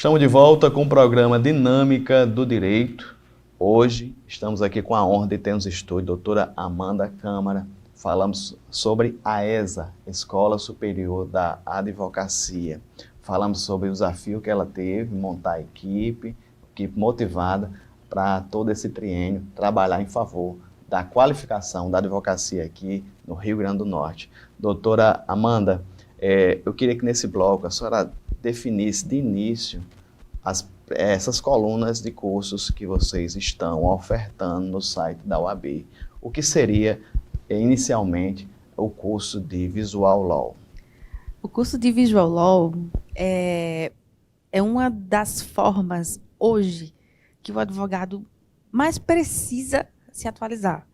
Estamos de volta com o programa Dinâmica do Direito. Hoje estamos aqui com a honra de ter nos estúdios a doutora Amanda Câmara. Falamos sobre a ESA, Escola Superior da Advocacia. Falamos sobre o desafio que ela teve, montar a equipe motivada para todo esse triênio trabalhar em favor da qualificação da advocacia aqui no Rio Grande do Norte. Doutora Amanda, eu queria que nesse bloco a senhora definisse de início essas colunas de cursos que vocês estão ofertando no site da UAB. O que seria, inicialmente, o curso de Visual Law? O curso de Visual Law é uma das formas, hoje, que o advogado mais precisa se atualizar.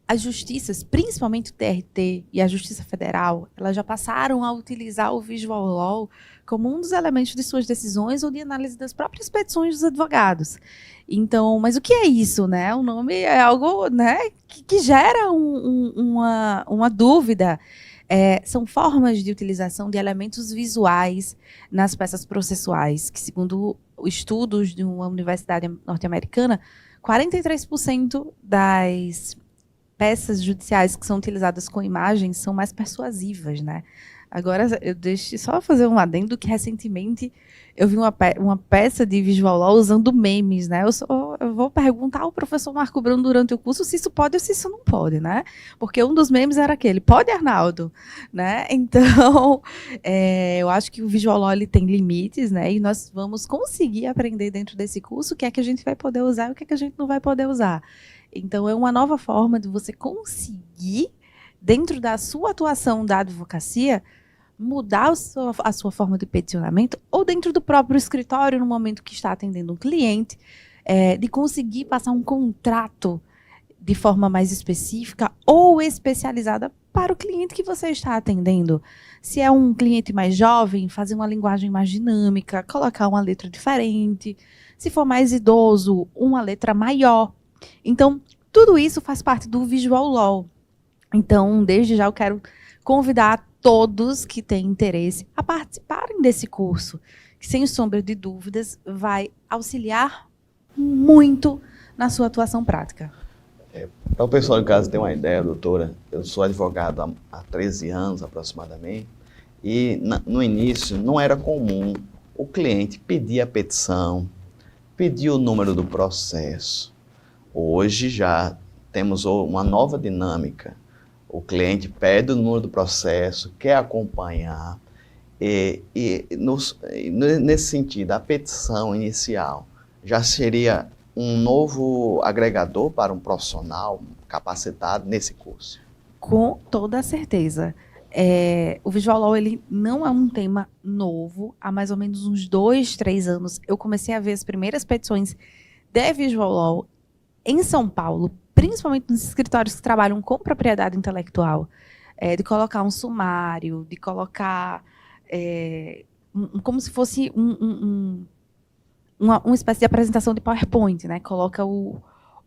As justiças, principalmente o TRT e a Justiça Federal, elas já passaram a utilizar o Visual Law como um dos elementos de suas decisões ou de análise das próprias petições dos advogados. Então, mas o que é isso, né? O nome é algo, né, que gera uma dúvida. São formas de utilização de elementos visuais nas peças processuais, que, segundo estudos de uma universidade norte-americana, 43% das peças judiciais que são utilizadas com imagens são mais persuasivas, né? Agora, eu deixo só fazer um adendo que recentemente eu vi uma peça de Visual Law usando memes, né? Eu vou perguntar ao professor Marco Bruno durante o curso se isso pode ou se isso não pode, né? Porque um dos memes era aquele, pode, Arnaldo? Né? Então, eu acho que o Visual Law ele tem limites, né? E nós vamos conseguir aprender dentro desse curso o que é que a gente vai poder usar e o que é que a gente não vai poder usar. Então, é uma nova forma de você conseguir, dentro da sua atuação da advocacia, mudar a sua forma de peticionamento, ou dentro do próprio escritório, no momento que está atendendo um cliente, de conseguir passar um contrato de forma mais específica ou especializada para o cliente que você está atendendo. Se é um cliente mais jovem, fazer uma linguagem mais dinâmica, colocar uma letra diferente. Se for mais idoso, uma letra maior. Então, tudo isso faz parte do Visual Law. Então, desde já eu quero convidar todos que têm interesse a participarem desse curso, que, sem sombra de dúvidas, vai auxiliar muito na sua atuação prática. Para o pessoal de casa ter uma ideia, doutora, eu sou advogado há 13 anos aproximadamente, e no início não era comum o cliente pedir a petição, pedir o número do processo. Hoje já temos uma nova dinâmica. O cliente pede o número do processo, quer acompanhar, nesse sentido, a petição inicial já seria um novo agregador para um profissional capacitado nesse curso? Com toda a certeza. O Visual Law ele não é um tema novo. Há mais ou menos uns 2, 3 anos, eu comecei a ver as primeiras petições de Visual Law em São Paulo, principalmente nos escritórios que trabalham com propriedade intelectual, de colocar um sumário, de colocar como se fosse uma espécie de apresentação de PowerPoint, né? Coloca o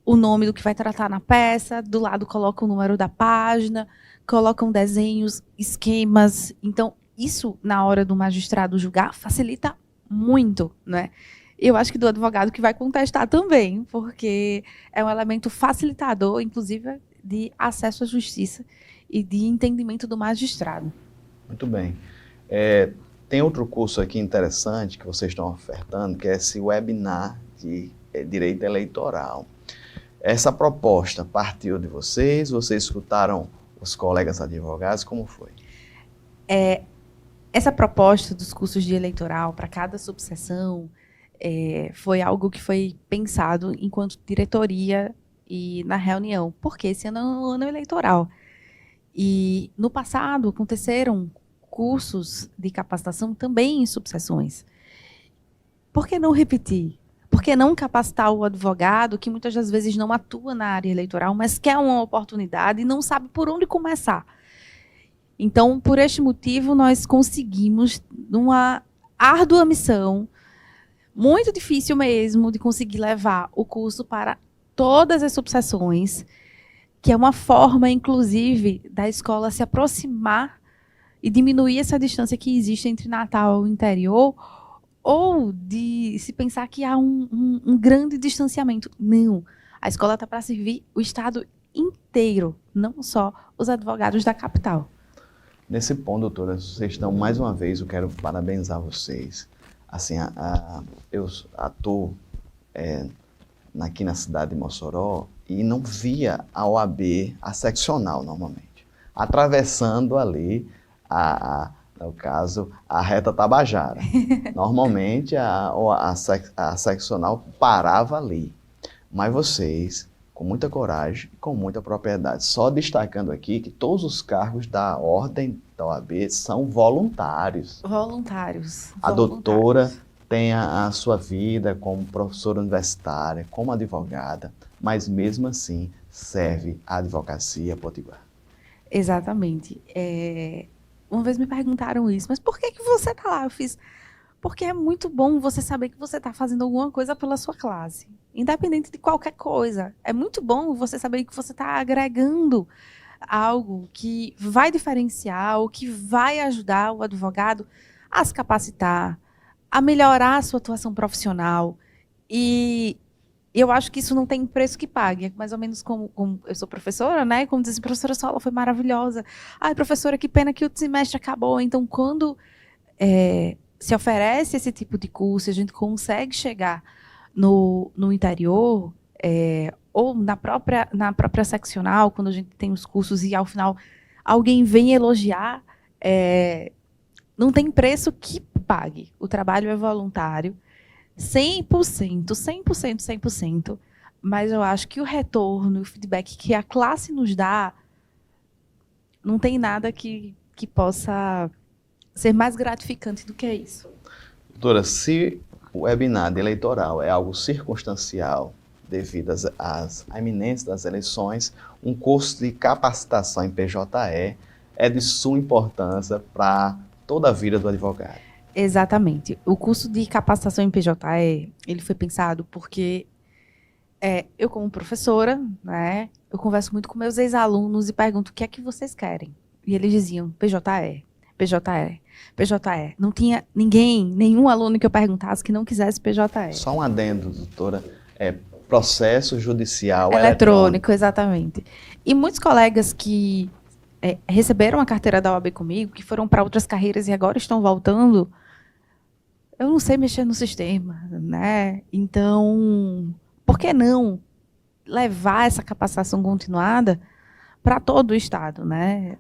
nome do que vai tratar na peça, do lado coloca o número da página, colocam desenhos, esquemas. Então, isso, na hora do magistrado julgar, facilita muito, né? Eu acho que do advogado que vai contestar também, porque é um elemento facilitador, inclusive, de acesso à justiça e de entendimento do magistrado. Muito bem. Tem outro curso aqui interessante que vocês estão ofertando, que é esse webinar de direito eleitoral. Essa proposta partiu de vocês escutaram os colegas advogados, como foi? Essa proposta dos cursos de eleitoral para cada subseção foi algo que foi pensado enquanto diretoria e na reunião, porque esse ano é um ano eleitoral. E no passado aconteceram cursos de capacitação também em subseções. Por que não repetir? Por que não capacitar o advogado que muitas das vezes não atua na área eleitoral, mas quer uma oportunidade e não sabe por onde começar? Então, por este motivo, nós conseguimos, numa árdua missão, muito difícil mesmo, de conseguir levar o curso para todas as subseções, que é uma forma, inclusive, da escola se aproximar e diminuir essa distância que existe entre Natal e o interior, ou de se pensar que há um grande distanciamento. Não. A escola está para servir o Estado inteiro, não só os advogados da capital. Nesse ponto, doutora, vocês estão, mais uma vez, eu quero parabenizar vocês. Assim, eu atuo aqui na cidade de Mossoró e não via a OAB, a seccional, normalmente, atravessando ali, no caso, a reta Tabajara. Normalmente, a seccional parava ali. Mas vocês, com muita coragem e com muita propriedade, só destacando aqui que todos os cargos da ordem da OAB são voluntários. Voluntários. A doutora tem a sua vida como professora universitária, como advogada, mas mesmo assim serve a advocacia potiguar. Exatamente. Uma vez me perguntaram isso, mas por que você está lá? Eu fiz, porque é muito bom você saber que você está fazendo alguma coisa pela sua classe, independente de qualquer coisa. É muito bom você saber que você está agregando algo que vai diferenciar ou que vai ajudar o advogado a se capacitar, a melhorar a sua atuação profissional. E eu acho que isso não tem preço que pague. É mais ou menos como eu sou professora, né? Como diz a professora, sua aula foi maravilhosa. Ai, professora, que pena que o semestre acabou. Então, quando se oferece esse tipo de curso, a gente consegue chegar no interior, ou na própria seccional, quando a gente tem os cursos e, ao final, alguém vem elogiar, não tem preço que pague. O trabalho é voluntário, 100%, 100%, 100%, mas eu acho que o retorno, o feedback que a classe nos dá, não tem nada que possa ser mais gratificante do que isso. Doutora, se o webinar eleitoral é algo circunstancial, devido às iminências das eleições, um curso de capacitação em PJE é de suma importância para toda a vida do advogado. Exatamente. O curso de capacitação em PJE, ele foi pensado porque eu, como professora, né, eu converso muito com meus ex-alunos e pergunto o que é que vocês querem. E eles diziam PJE, PJE, PJE. Não tinha nenhum aluno que eu perguntasse que não quisesse PJE. Só um adendo, doutora, processo judicial eletrônico, exatamente. E muitos colegas que receberam a carteira da OAB comigo, que foram para outras carreiras e agora estão voltando, eu não sei mexer no sistema, né? Então, por que não levar essa capacitação continuada para todo o Estado, né?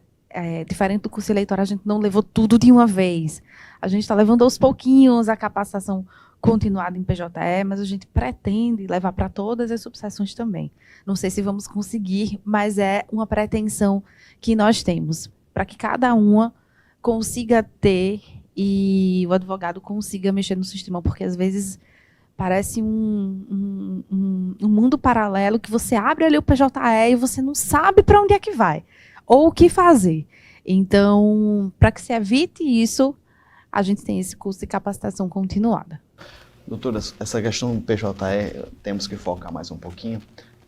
Diferente do curso eleitoral, a gente não levou tudo de uma vez. A gente está levando aos pouquinhos a capacitação continuada em PJE, mas a gente pretende levar para todas as subseções também. Não sei se vamos conseguir, mas é uma pretensão que nós temos, para que cada uma consiga ter e o advogado consiga mexer no sistema, porque às vezes parece um mundo paralelo que você abre ali o PJE e você não sabe para onde é que vai, ou o que fazer. Então, para que se evite isso, a gente tem esse curso de capacitação continuada. Doutora, essa questão do PJE, temos que focar mais um pouquinho,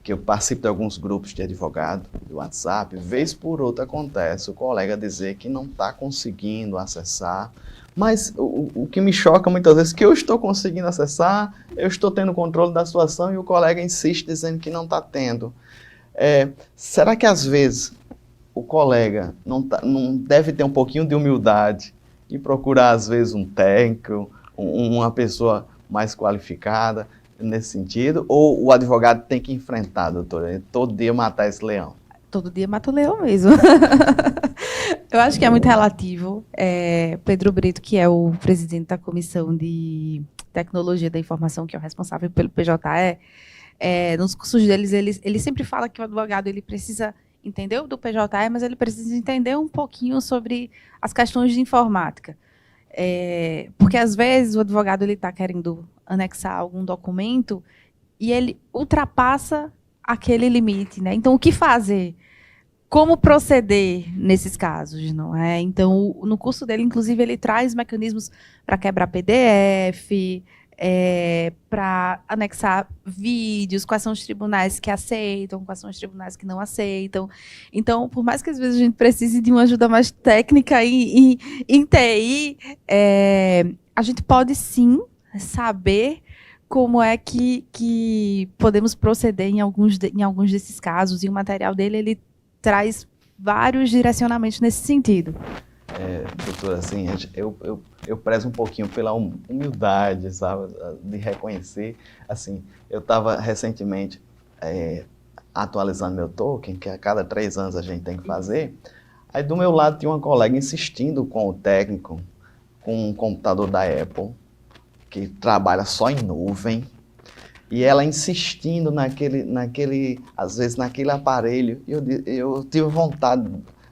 que eu participo de alguns grupos de advogado, do WhatsApp, vez por outra acontece o colega dizer que não está conseguindo acessar, mas o que me choca muitas vezes é que eu estou conseguindo acessar, eu estou tendo controle da situação e o colega insiste dizendo que não está tendo. Será que às vezes o colega não deve ter um pouquinho de humildade e procurar às vezes um técnico, uma pessoa mais qualificada nesse sentido, ou o advogado tem que enfrentar, doutora, todo dia matar esse leão? Todo dia mata o leão mesmo. Eu acho que é muito relativo. Pedro Brito, que é o presidente da Comissão de Tecnologia da Informação, que é o responsável pelo PJE, nos cursos deles, ele sempre fala que o advogado ele precisa entender do PJE, mas ele precisa entender um pouquinho sobre as questões de informática. Porque, às vezes, o advogado está querendo anexar algum documento e ele ultrapassa aquele limite, né? Então, o que fazer? Como proceder nesses casos, não é? Então, no curso dele, inclusive, ele traz mecanismos para quebrar PDF, para anexar vídeos, quais são os tribunais que aceitam, quais são os tribunais que não aceitam. Então, por mais que às vezes a gente precise de uma ajuda mais técnica em TI, a gente pode sim saber como é que podemos proceder em alguns desses casos, e o material dele, ele traz vários direcionamentos nesse sentido. Doutora, assim, eu prezo um pouquinho pela humildade, sabe, de reconhecer. Assim, eu estava recentemente atualizando meu token, que a cada 3 anos a gente tem que fazer. Aí do meu lado tinha uma colega insistindo com o técnico, com um computador da Apple, que trabalha só em nuvem, e ela insistindo às vezes naquele aparelho, e eu tive vontade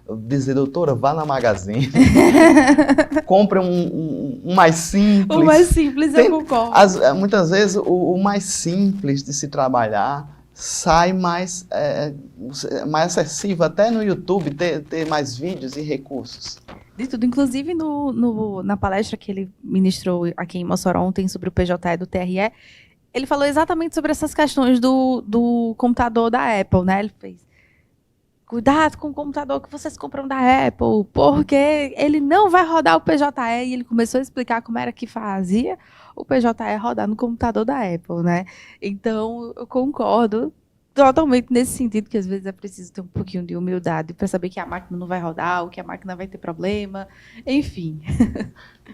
de dizer, doutora, vá na Magazine, compre um mais simples. O mais simples, eu concordo. Muitas vezes o mais simples de se trabalhar sai mais acessível, até no YouTube, ter mais vídeos e recursos. De tudo, inclusive na palestra que ele ministrou aqui em Mossoró ontem sobre o PJE do TRE, ele falou exatamente sobre essas questões do computador da Apple, né? Ele fez, cuidado com o computador que vocês compram da Apple, porque ele não vai rodar o PJE, e ele começou a explicar como era que fazia o PJE rodar no computador da Apple, né? Então, eu concordo totalmente nesse sentido, que às vezes é preciso ter um pouquinho de humildade para saber que a máquina não vai rodar, ou que a máquina vai ter problema, enfim.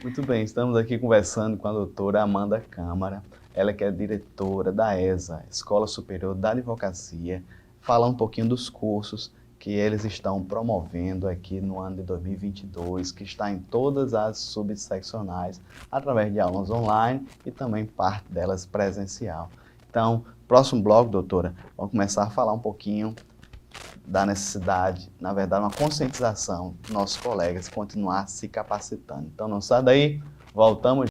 Muito bem, estamos aqui conversando com a doutora Amanda Câmara, ela que é diretora da ESA, Escola Superior da Advocacia, falar um pouquinho dos cursos que eles estão promovendo aqui no ano de 2022, que está em todas as subseccionais, através de aulas online e também parte delas presencial. Então, próximo bloco, doutora, vamos começar a falar um pouquinho da necessidade, na verdade, uma conscientização dos nossos colegas continuar se capacitando. Então, não sai daí, voltamos.